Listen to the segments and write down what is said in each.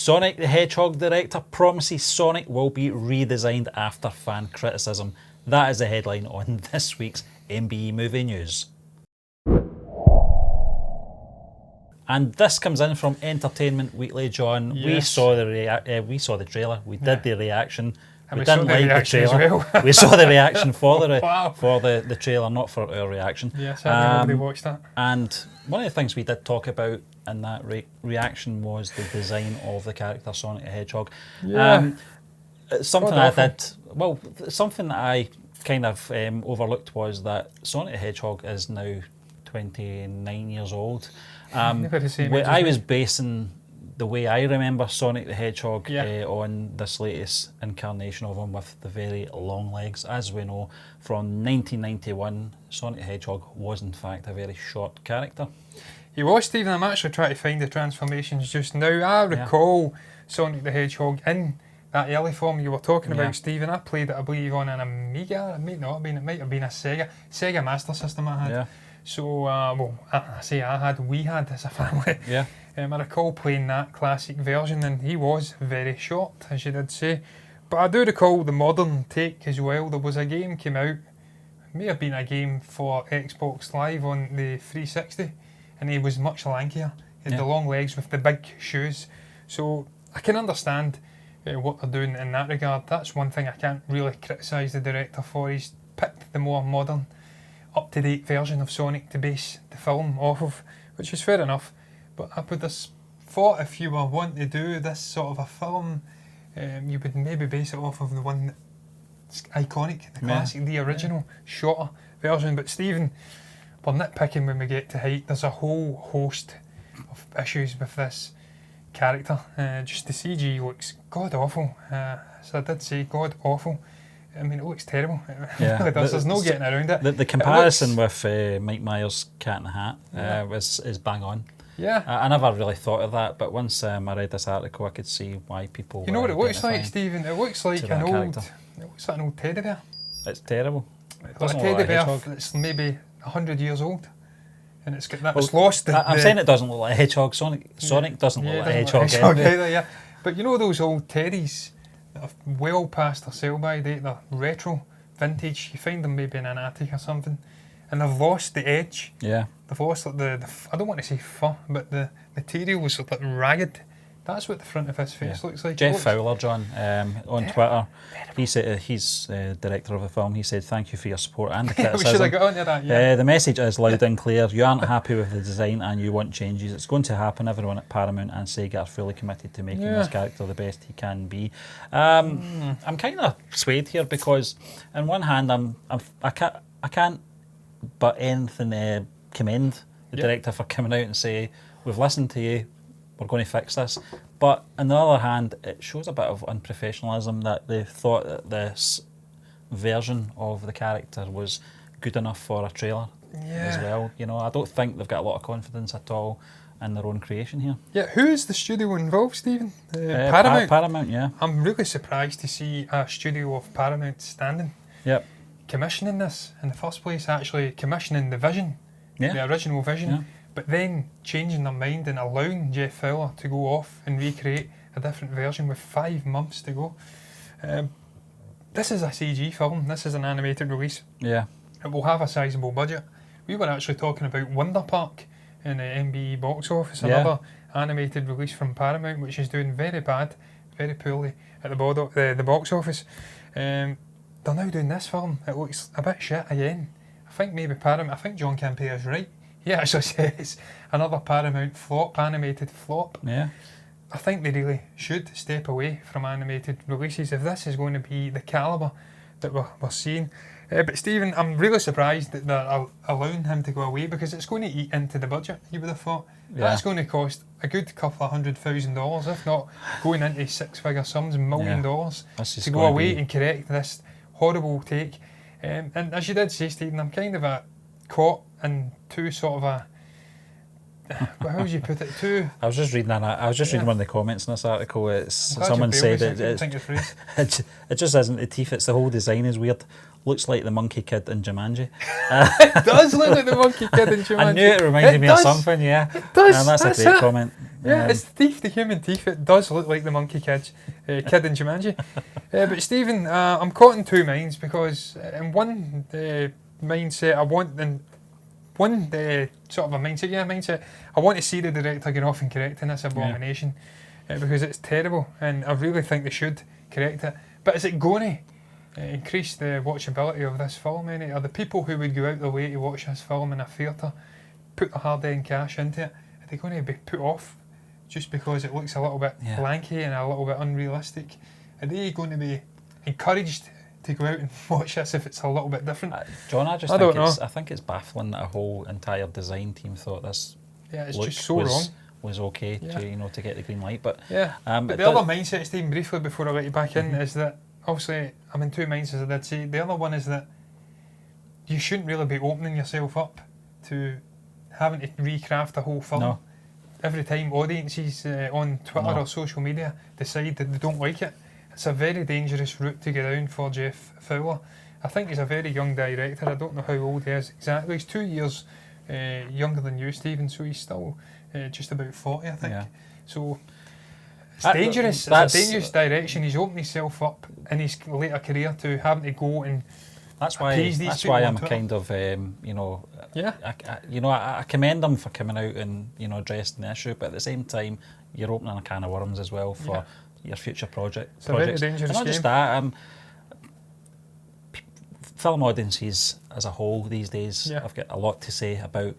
Sonic the Hedgehog director promises Sonic will be redesigned after fan criticism. That is the headline on this week's MBE Movie News. And this comes in from Entertainment Weekly, John. Yes. We saw the trailer. We did the reaction. And we didn't like the trailer. We saw the reaction for the trailer, not for our reaction. Yes, nobody watched that. And one of the things we did talk about in that reaction was the design of the character Sonic the Hedgehog. Yeah. Something that I kind of overlooked was that Sonic the Hedgehog is now 29 years old. I was basing the way I remember Sonic the Hedgehog on this latest incarnation of him with the very long legs. As we know, from 1991, Sonic the Hedgehog was in fact a very short character. He was, Stephen. I'm actually trying to find the transformations just now. I recall Sonic the Hedgehog in that early form you were talking about, Stephen. I played it, I believe, on an Amiga. It might not have been. It might have been a Sega Master System I had. Yeah. So, we had as a family. Yeah. I recall playing that classic version, and he was very short, as you did say. But I do recall the modern take as well. There was a game came out, it may have been a game for Xbox Live on the 360, and he was much lankier. He had the long legs with the big shoes. So I can understand what they're doing in that regard. That's one thing I can't really criticise the director for. He's picked the more modern, up-to-date version of Sonic to base the film off of, which is fair enough. But I would have thought if you were wanting to do this sort of a film, you would maybe base it off of the one that's iconic, the classic, the original, shorter version. But Stephen, we're nitpicking when we get to height. There's a whole host of issues with this character. Just the CG looks god-awful. So I did say god-awful. I mean, it looks terrible. It really does. There's no getting around it. The comparison with Mike Myers' Cat in the Hat is bang on. Yeah. I never really thought of that, but once I read this article, I could see why people. You know what it looks like, Stephen? It looks like an old teddy bear. It's terrible. It's a teddy bear that's maybe 100 years old, and it's got that. It's lost. I'm saying it doesn't look like a hedgehog. Sonic doesn't look like a hedgehog either. Yeah, but you know those old teddies that are well past their sell-by date. They're retro, vintage. You find them maybe in an attic or something, and they've lost the edge. Yeah. They've lost like the I don't want to say fur, but the material was sort of like ragged. That's what the front of his face looks like. Jeff Fowler, John, on Twitter, he said he's director of the film. He said, "Thank you for your support and the criticism." We should have got onto that. Yeah. The message is loud and clear. You aren't happy with the design and you want changes. It's going to happen. Everyone at Paramount and Sega are fully committed to making this character the best he can be. I'm kind of swayed here because, on one hand, I can't but anything commend the director for coming out and say, "We've listened to you. We're going to fix this." But on the other hand, it shows a bit of unprofessionalism that they thought that this version of the character was good enough for a trailer as well. You know, I don't think they've got a lot of confidence at all in their own creation here. Yeah, who is the studio involved, Stephen? Paramount. Paramount, yeah. I'm really surprised to see a studio of Paramount standing. Yep. Commissioning this in the first place, actually commissioning the vision, the original vision. But then changing their mind and allowing Jeff Fowler to go off and recreate a different version with 5 months to go. This is a CG film. This is an animated release. Yeah. It will have a sizable budget. We were actually talking about Wonder Park in the MBE box office, another animated release from Paramount, which is doing very bad, very poorly at the box office. They're now doing this film. It looks a bit shit again. I think maybe Paramount. I think John Campea's right. He actually says another Paramount flop, animated flop. Yeah. I think they really should step away from animated releases if this is going to be the calibre that we're seeing. But Stephen, I'm really surprised that they're allowing him to go away because it's going to eat into the budget, you would have thought. Yeah. That's going to cost a good couple of $100,000, if not going into 6-figure sums, $1 million to go away and correct this horrible take. And as you did say, Stephen, I'm kind of caught in two sort of a... How would you put it? I was just reading one of the comments in this article. Someone said it just isn't the teeth. It's the whole design is weird. Looks like the Monkey Kid in Jumanji. It does look like the Monkey Kid in Jumanji. I knew it reminded me of something. Yeah, it does. That's a great comment. Yeah, it's Thief, the Human Thief. It does look like the Monkey kid in Jumanji. But Stephen, I'm caught in two minds because in one mindset, I want, in one sort of a mindset, I want to see the director get off and correcting this abomination because it's terrible, and I really think they should correct it. But is it going to increase the watchability of this film? Are the people who would go out their way to watch this film in a theatre, put the hard-earned cash into it, are they going to be put off just because it looks a little bit lanky and a little bit unrealistic? Are they going to be encouraged to go out and watch this if it's a little bit different? John, I think it's baffling that a whole entire design team thought this it's just so wrong. Was okay to get the green light, but but the other mindset, Stephen, briefly before I let you back in, is that obviously I'm in two minds, as I did say. The other one is that you shouldn't really be opening yourself up to having to recraft a whole film. No. Every time audiences on Twitter or social media decide that they don't like it, it's a very dangerous route to go down for Jeff Fowler. I think he's a very young director. I don't know how old he is exactly. He's 2 years younger than you, Stephen, so he's still just about 40, I think. Yeah. So it's dangerous. It's a dangerous direction. He's opened himself up in his later career to having to go and appease these people. That's why I'm kind of, I commend him for coming out and addressing the issue, but at the same time, you're opening a can of worms as well for your future projects. It's a very dangerous and not just that. Film audiences as a whole these days have got a lot to say about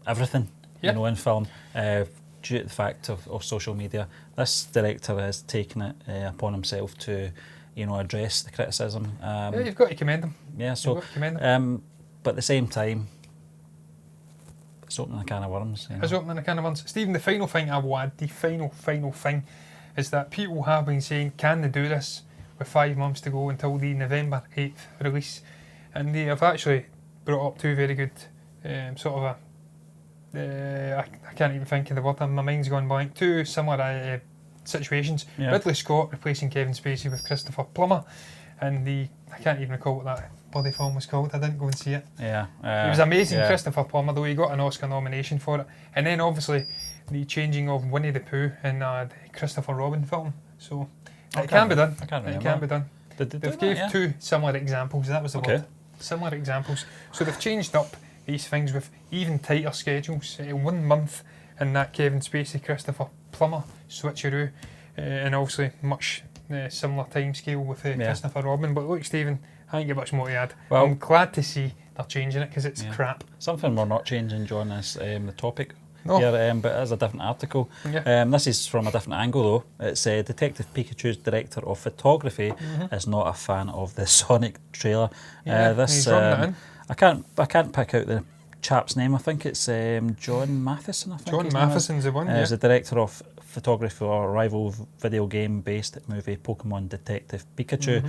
everything, in film, due to the fact of social media. This director has taken it upon himself to, address the criticism. You've got to commend him. Yeah, so, but at the same time, it's opening a can of worms. It's opening a can of worms. Stephen, the final thing I will add, the final thing, is that people have been saying, can they do this with 5 months to go until the November 8th release? And they have actually brought up two very good I can't even think of the word, my mind's gone blank, two similar situations. Ridley Scott replacing Kevin Spacey with Christopher Plummer, and I can't even recall what that bloody film was called. I didn't go and see it. It was amazing. Christopher Plummer, though, he got an Oscar nomination for it. And then obviously the changing of Winnie the Pooh in the Christopher Robin film. So it can be done. It can be done. They've gave two similar examples. That was the word. Similar examples. So they've changed up these things with even tighter schedules. 1 month in that Kevin Spacey, Christopher Plummer switcheroo, and obviously much similar time scale with Christopher Robin. But look, Stephen, I ain't got much more to add. Well, I'm glad to see they're changing it because it's crap. Something we're not changing, John, is the topic. Here, but it is a different article. This is from a different angle, though. It's Detective Pikachu's director of photography is not a fan of the Sonic trailer. He's I can't pick out the chap's name. I think it's John Matheson. I think John Matheson's the one. He's the director of photography for a rival video game-based movie, Pokemon Detective Pikachu,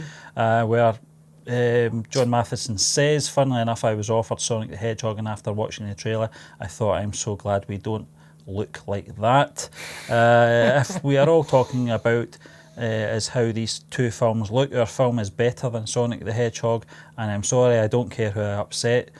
where John Matheson says, funnily enough, I was offered Sonic the Hedgehog, and after watching the trailer, I thought, I'm so glad we don't look like that. If we are all talking about is how these two films look, our film is better than Sonic the Hedgehog, and I'm sorry, I don't care who I upset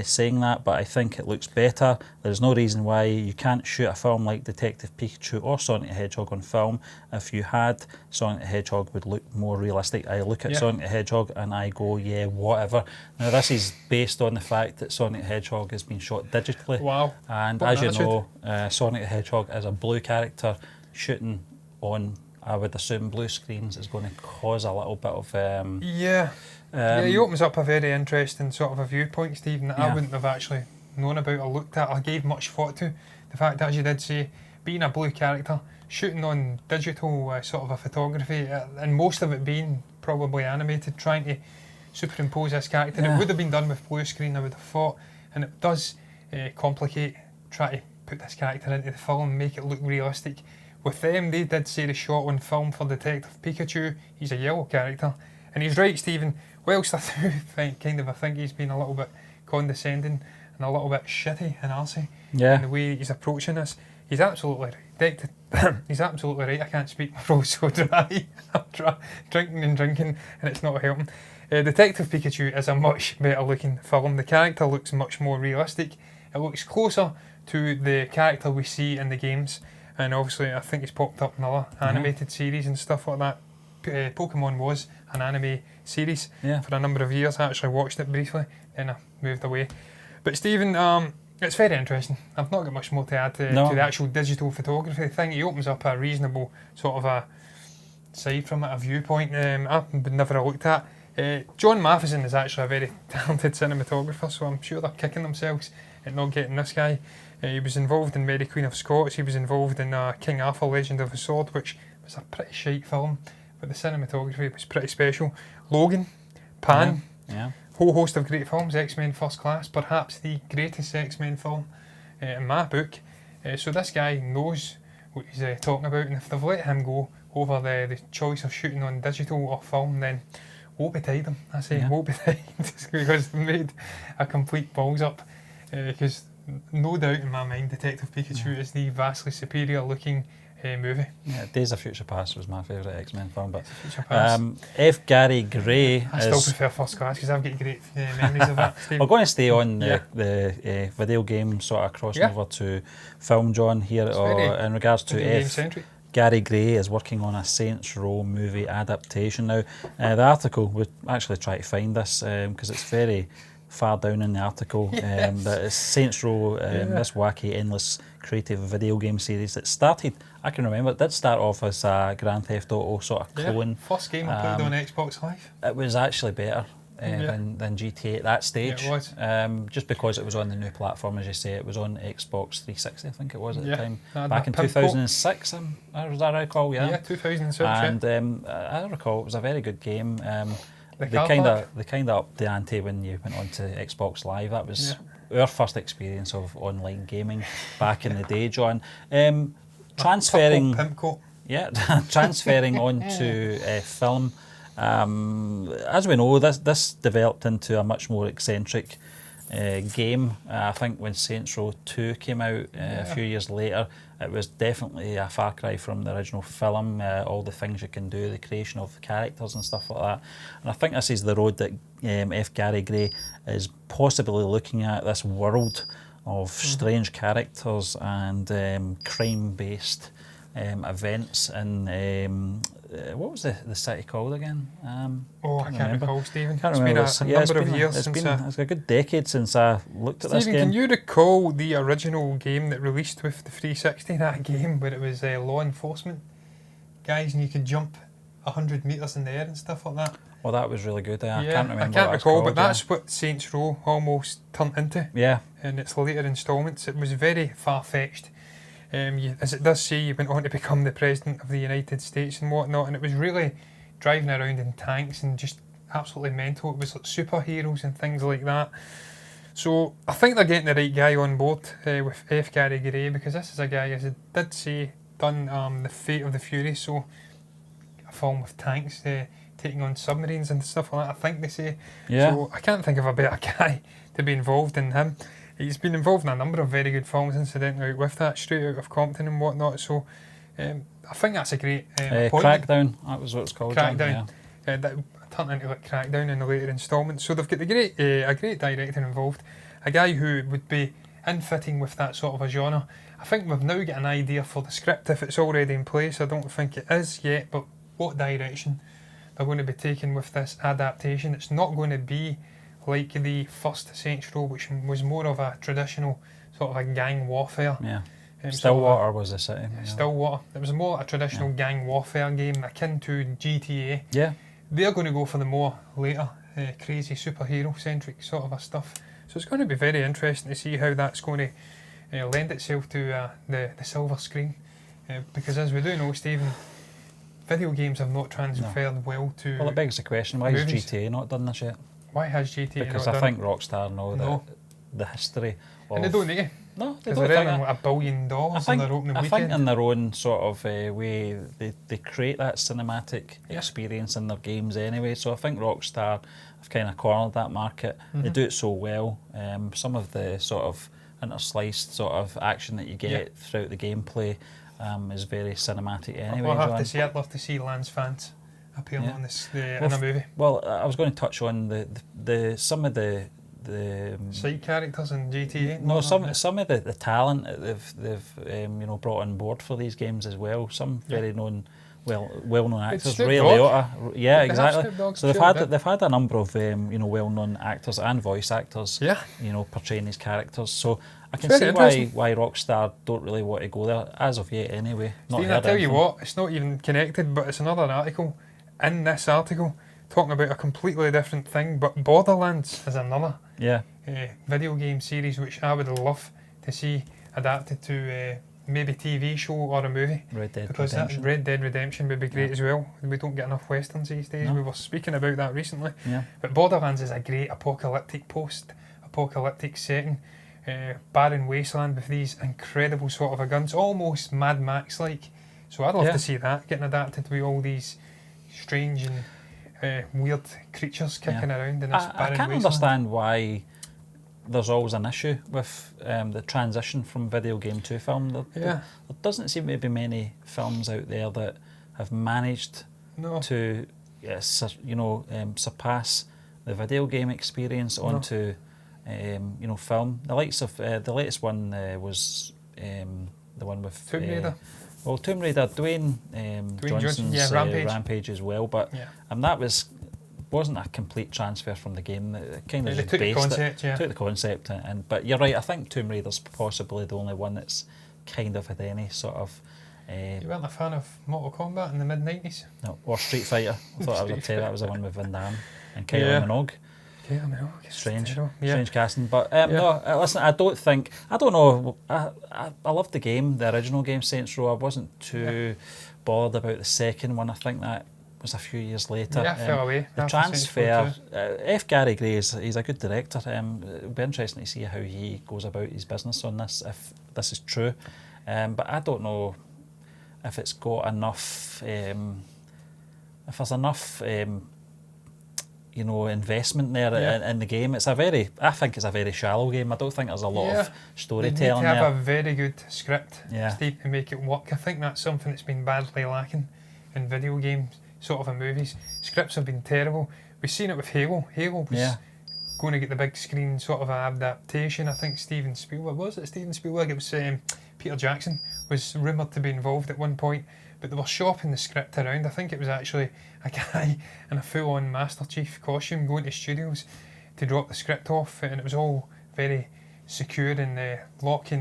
saying that, but I think it looks better. There's no reason why you can't shoot a film like Detective Pikachu or Sonic the Hedgehog on film. If you had, Sonic the Hedgehog would look more realistic. I look at Sonic the Hedgehog and I go, yeah, whatever. Now this is based on the fact that Sonic the Hedgehog has been shot digitally. Wow. And as you know, Sonic the Hedgehog is a blue character. Shooting on, I would assume, blue screens is going to cause a little bit of... he opens up a very interesting sort of a viewpoint, Stephen, that I wouldn't have actually known about or looked at or gave much thought to. The fact that, as you did say, being a blue character, shooting on digital sort of a photography, and most of it being probably animated, trying to superimpose this character. It would have been done with blue screen, I would have thought, and it does complicate, try to put this character into the film and make it look realistic. With them, they did say the shot on film for Detective Pikachu, he's a yellow character. And he's right, Stephen. Whilst I think he's been a little bit condescending and a little bit shitty and arsey in the way he's approaching this, he's absolutely right. He's absolutely right. I can't speak, my throat's so dry. I'm drinking and it's not helping. Detective Pikachu is a much better looking film. The character looks much more realistic. It looks closer to the character we see in the games. and obviously I think he's popped up in other animated series and stuff like that. Pokemon was an anime series for a number of years. I actually watched it briefly, then I moved away. But Stephen, it's very interesting. I've not got much more to add to the actual digital photography thing. He opens up a reasonable sort of a side from it, a viewpoint I've never looked at. John Matheson is actually a very talented cinematographer, so I'm sure they're kicking themselves at not getting this guy. He was involved in Mary Queen of Scots. He was involved in King Arthur Legend of the Sword, which was a pretty shite film, but the cinematography was pretty special. Logan, Pan, whole host of great films. X-Men First Class, perhaps the greatest X-Men film in my book. So this guy knows what he's talking about, and if they've let him go over the choice of shooting on digital or film, then woe betide them. I say woe betide, because they made a complete balls up. Because no doubt in my mind, Detective Pikachu is the vastly superior looking movie. Yeah, Days of Future Past was my favourite X-Men film, but F. Gary Gray I still prefer First Class because I've got great memories of that. We're going to stay on the video game sort of crossing over to film, John, here in regards to F. Gary Gray is working on a Saints Row movie adaptation now. The article, we actually try to find this because it's very far down in the article, that it's Saints Row, this wacky, endless, creative video game series that started, I can remember, it did start off as a Grand Theft Auto sort of clone. First game I played on Xbox Live. It was actually better than GTA at that stage. Yeah, it was. Just because it was on the new platform, as you say, it was on Xbox 360, I think it was at the time. Back in 2006, as I recall, Yeah, 2006. And I recall it was a very good game. They kind of upped the ante when you went on to Xbox Live. That was our first experience of online gaming back in the day, John. Transferring onto film. As we know, this developed into a much more eccentric game. I think when Saints Row 2 came out a few years later, it was definitely a far cry from the original film. All the things you can do, the creation of characters and stuff like that. And I think this is the road that F. Gary Gray is possibly looking at, this world of strange characters and crime-based events. And what was the city called again? I can't recall, Stephen. Can't remember. It's been a number of years since it's a good decade since I looked at this game. Can you recall the original game that released with the 360? That game where it was law enforcement guys and you could jump 100 metres in the air and stuff like that. Well, that was really good. I can't remember. I can't recall, but that's what Saints Row almost turned into. Yeah. In its later instalments, it was very far-fetched. As it does say, you went on to become the President of the United States and whatnot, and it was really driving around in tanks and just absolutely mental. It was like superheroes and things like that. So I think they're getting the right guy on board with F. Gary Gray, because this is a guy, as it did say, done The Fate of the Furies, so a film with tanks taking on submarines and stuff like that, I think they say. Yeah. So I can't think of a better guy to be involved in him. He's been involved in a number of very good films, incidentally, with that, Straight Out of Compton and whatnot. So I think that's a great appointment. Crackdown, that was what it's called. Crackdown. That turned into like Crackdown in the later instalments. So they've got a great director involved, a guy who would be in-fitting with that sort of a genre. I think we've now got an idea for the script if it's already in place. I don't think it is yet, but what direction they're going to be taking with this adaptation. It's not going to be like the first Saints Row, which was more of a traditional sort of a gang warfare. Yeah. Stillwater was the city. Stillwater. It was more a traditional gang warfare game akin to GTA. Yeah. They're going to go for the more later, crazy superhero-centric sort of a stuff. So it's going to be very interesting to see how that's going to lend itself to the silver screen. Because as we do know, Stephen, video games have not transferred well to Well, it begs the question, why has GTA not done this yet? Why has GTA Because not I done think Rockstar know the history of... And they don't need it. No, they because don't. they're earning like $1 billion on their opening weekend. I think in their own sort of way, they create that cinematic experience in their games anyway. So I think Rockstar have kind of cornered that market. They do it so well. Some of the sort of intersliced sort of action that you get throughout the gameplay is very cinematic anyway. I'd love to see Lance Vance appearing on this in a movie. Well, I was going to touch on the some of the the side characters in GTA. No, some of the talent that they've brought on board for these games as well. Some very well-known actors. Ray Liotta, yeah, exactly. So they've had a number of well-known actors and voice actors, portraying these characters. So I can see why Rockstar don't really want to go there as of yet. Anyway, Stephen, I tell you what, it's not even connected, but it's another article. In this article, talking about a completely different thing, but Borderlands is another video game series which I would love to see adapted to maybe TV show or a movie. Red Dead Redemption would be great as well. We don't get enough westerns these days. No. We were speaking about that recently. Yeah. But Borderlands is a great post-apocalyptic setting. Barren wasteland with these incredible sort of guns, almost Mad Max-like. So I'd love to see that getting adapted with all these strange and weird creatures kicking around in this barren wasteland. I can't understand why there's always an issue with the transition from video game to film. There doesn't seem to be many films out there that have managed to surpass the video game experience onto film. The likes of the latest one was the one with Tomb Raider. Tomb Raider, Dwayne Johnson's Rampage as well, but that wasn't a complete transfer from the game. It kind of took the concept, took the concept, but you're right. I think Tomb Raider's possibly the only one that's kind of had any sort of. You weren't a fan of Mortal Kombat in the mid-90s? No, or Street Fighter. I thought that was the one with Van Damme and Kylie Minogue. Strange casting, but listen, I don't know. I loved the game, the original game, Saints Row. I wasn't too bothered about the second one. I think that was a few years later. Yeah, fell away. The transfer. F. Gary Gray he's a good director. It'll be interesting to see how he goes about his business on this, if this is true. But I don't know if it's got enough. If there's enough. Investment there in the game. I think it's a very shallow game. I don't think there's a lot of storytelling there. You need to have a very good script, Steve, to make it work. I think that's something that's been badly lacking in video games, sort of in movies. Scripts have been terrible. We've seen it with Halo. Halo was going to get the big screen sort of adaptation. I think Steven Spielberg, it was Peter Jackson was rumoured to be involved at one point, but they were shopping the script around. I think it was actually a guy in a full-on Master Chief costume going to studios to drop the script off, and it was all very secure and locked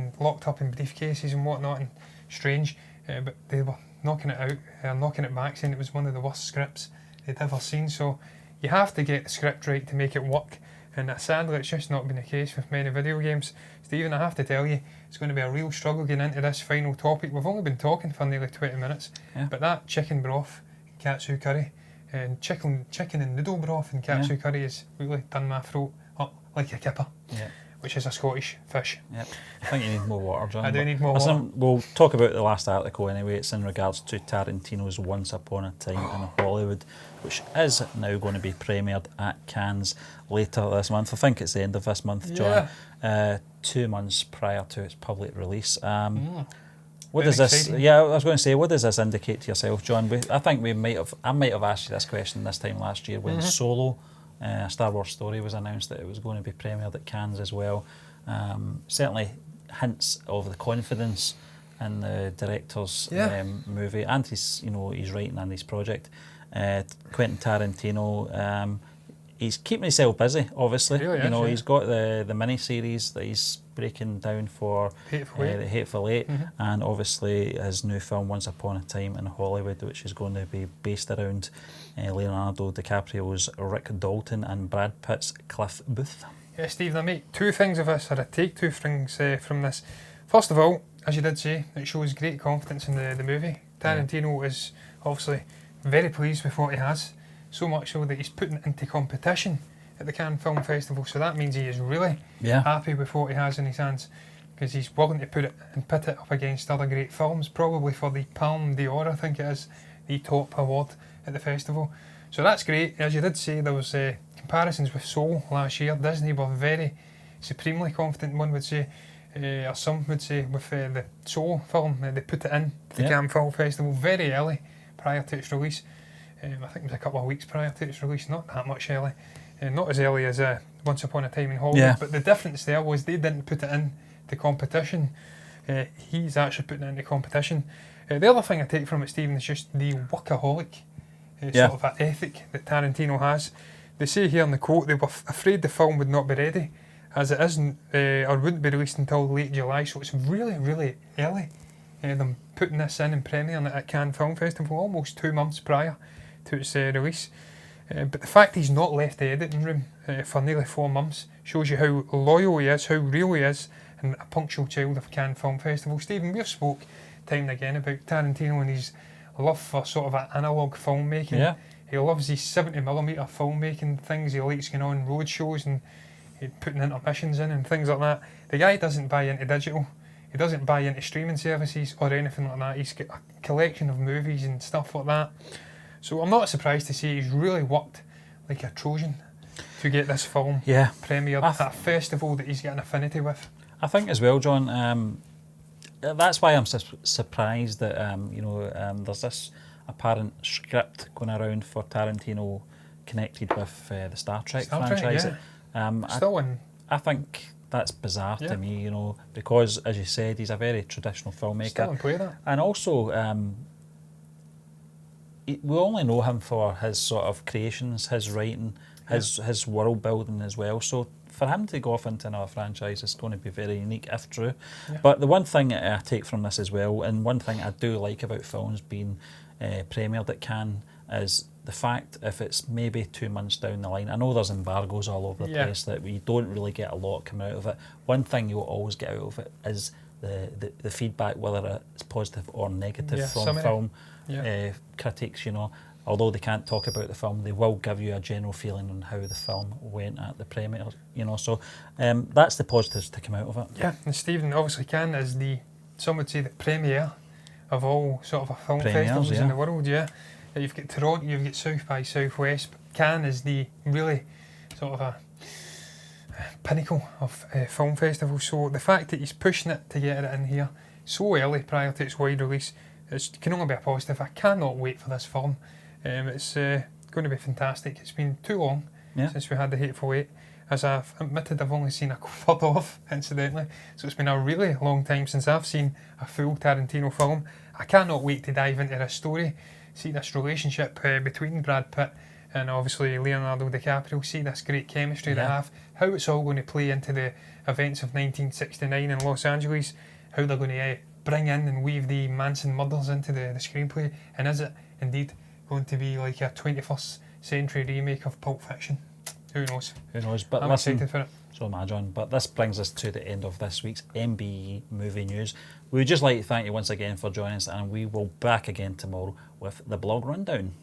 up in briefcases and whatnot, and strange. But they were knocking it back, saying it was one of the worst scripts they'd ever seen. So you have to get the script right to make it work, and sadly it's just not been the case with many video games. Stephen, I have to tell you, it's going to be a real struggle getting into this final topic. We've only been talking for nearly 20 minutes, but that chicken broth, katsu curry, and chicken and noodle broth and katsu curry has really done my throat up like a kipper, which is a Scottish fish. Yep. I think you need more water, John. I do need more water. We'll talk about the last article anyway. It's in regards to Tarantino's Once Upon a Time in Hollywood, which is now going to be premiered at Cannes later this month. I think it's the end of this month, John. 2 months prior to its public release. What does this? Exciting. I was going to say, what does this indicate to yourself, John? I think I might have asked you this question this time last year when Solo, a Star Wars story, was announced that it was going to be premiered at Cannes as well. Certainly hints of the confidence in the director's movie and his writing and his project. Quentin Tarantino. He's keeping himself busy, obviously. Really he's got the mini-series that he's breaking down for The Hateful Eight, and obviously his new film Once Upon a Time in Hollywood, which is going to be based around Leonardo DiCaprio's Rick Dalton and Brad Pitt's Cliff Booth. Yeah, Steve, I make two things of this, or I take two things from this. First of all, as you did say, it shows great confidence in the movie. Tarantino is obviously very pleased with what he has. So much so that he's putting it into competition at the Cannes Film Festival. So that means he is really happy with what he has in his hands, because he's willing to put it up against other great films, probably for the Palme d'Or, I think it is, the top award at the festival. So that's great. As you did say, there was comparisons with Soul last year. Disney were very supremely confident, one would say, or some would say, with the Soul film. They put it in the Cannes Film Festival very early prior to its release. I think it was a couple of weeks prior to its release, not that much early. not as early as Once Upon a Time in Hollywood, but the difference there was they didn't put it in the competition. He's actually putting it into competition. The other thing I take from it, Stephen, is just the workaholic sort of ethic that Tarantino has. They say here in the quote they were afraid the film would not be ready, as it isn't or wouldn't be released until late July, so it's really, really early. Them putting this in and premiering it at Cannes Film Festival almost 2 months prior to its release. But the fact he's not left the editing room for nearly 4 months shows you how loyal he is, how real he is, and a punctual child of Cannes Film Festival. Stephen, we've spoke time and again about Tarantino and his love for sort of analogue filmmaking. Yeah. He loves these 70mm filmmaking things. He likes going on road shows and putting intermissions in and things like that. The guy doesn't buy into digital. He doesn't buy into streaming services or anything like that. He's got a collection of movies and stuff like that. So I'm not surprised to see he's really worked like a Trojan to get this film premiered at a festival that he's got an affinity with. I think as well, John, that's why I'm surprised that there's this apparent script going around for Tarantino connected with the Star Trek franchise. I think that's bizarre to me, because as you said, he's a very traditional filmmaker. Still in play that. And also, we only know him for his sort of creations, his writing, his world building as well. So for him to go off into another franchise is going to be very unique if true. Yeah. But the one thing I take from this as well, and one thing I do like about films being premiered at Cannes, is the fact if it's maybe 2 months down the line. I know there's embargoes all over the place that we don't really get a lot coming out of it. One thing you'll always get out of it is the feedback, whether it's positive or negative from film critics, Although they can't talk about the film, they will give you a general feeling on how the film went at the premiere, So that's the positives to come out of it. Yeah, and Stephen, obviously Cannes is some would say the premiere of all sort of film festivals in the world, You've got Toronto, you've got South by Southwest, but Cannes is the really sort of a pinnacle of film festivals. So the fact that he's pushing it to get it in here so early prior to its wide release, it can only be a positive. I cannot wait for this film. It's going to be fantastic. It's been too long since we had The Hateful Eight. As I've admitted, I've only seen a third of, incidentally. So it's been a really long time since I've seen a full Tarantino film. I cannot wait to dive into this story, see this relationship between Brad Pitt and obviously Leonardo DiCaprio, see this great chemistry they have, how it's all going to play into the events of 1969 in Los Angeles, how they're going to bring in and weave the Manson murders into the screenplay, and is it indeed going to be like a 21st century remake of Pulp Fiction? Who knows? But I'm excited for it. So am I, John. But this brings us to the end of this week's MBE Movie News. We would just like to thank you once again for joining us, and we will be back again tomorrow with the blog rundown.